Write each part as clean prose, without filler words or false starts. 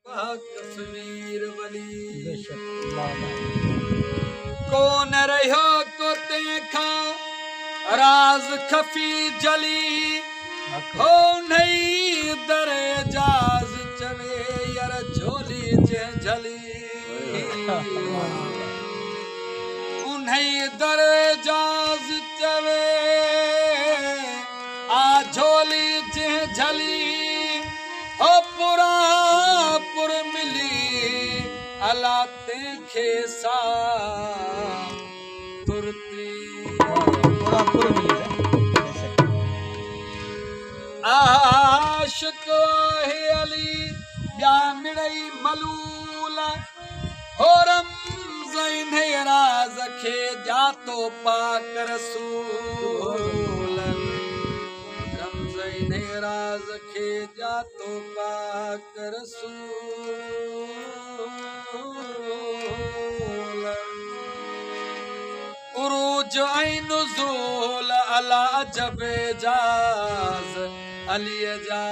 कश्मीर वली बेशक कौन रहियो को तंहिंखा राज खफ़ी जली हो नई दर जाज चवे यार झोली जंहिं झली उन्हीं दर जाज चवे आ झोली जंहिं झली हो पुरा पुर मिली अला तंहिंखे सा तुरती पूरा पूरा मिली बेशक आशिक आहे अली ॿिया मिड़ई मलूल हो रमज़ राज़ खे ॼातो पाक रसूल रमज़ राज़ खे ॼातो पाक रसूल उरूज ऐं नुज़ूल अला अजब जाज़ अलीअ जा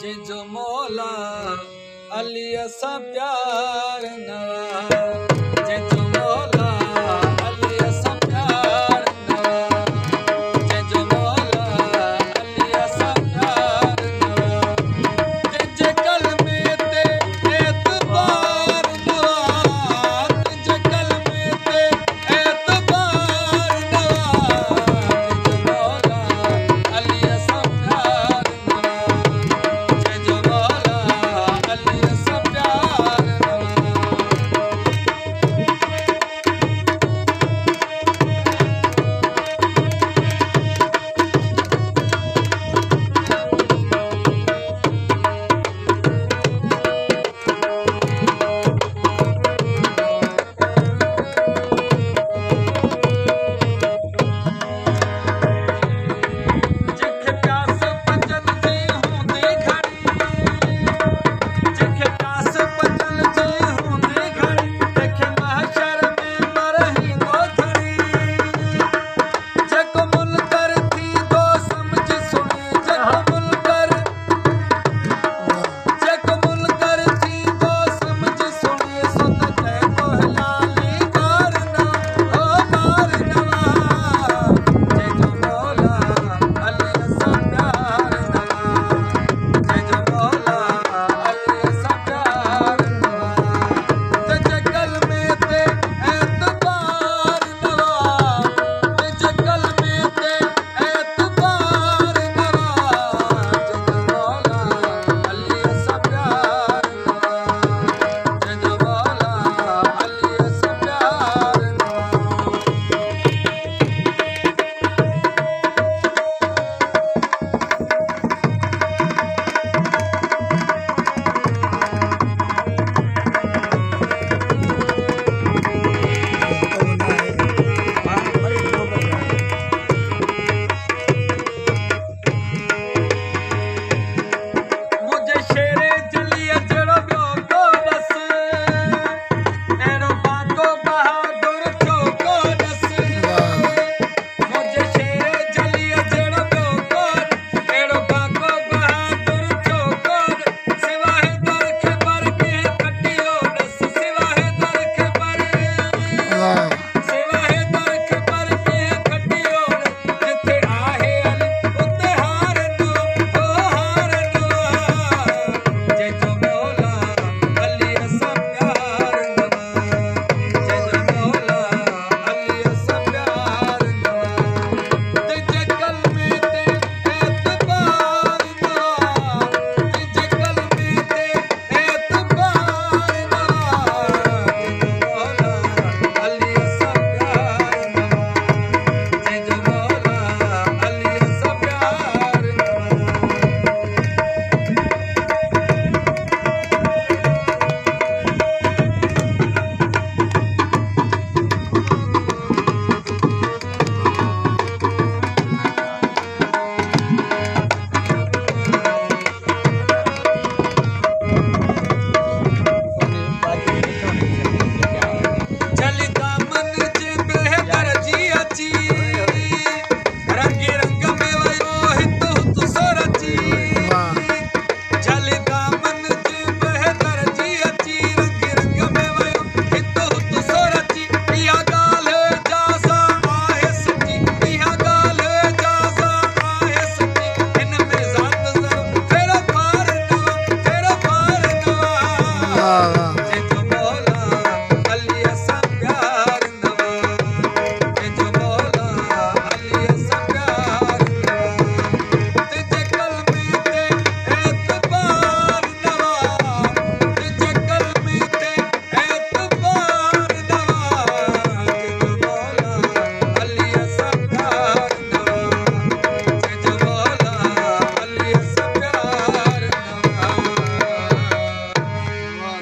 जंहिंजो मौला अलीअ सां प्यार नवाज़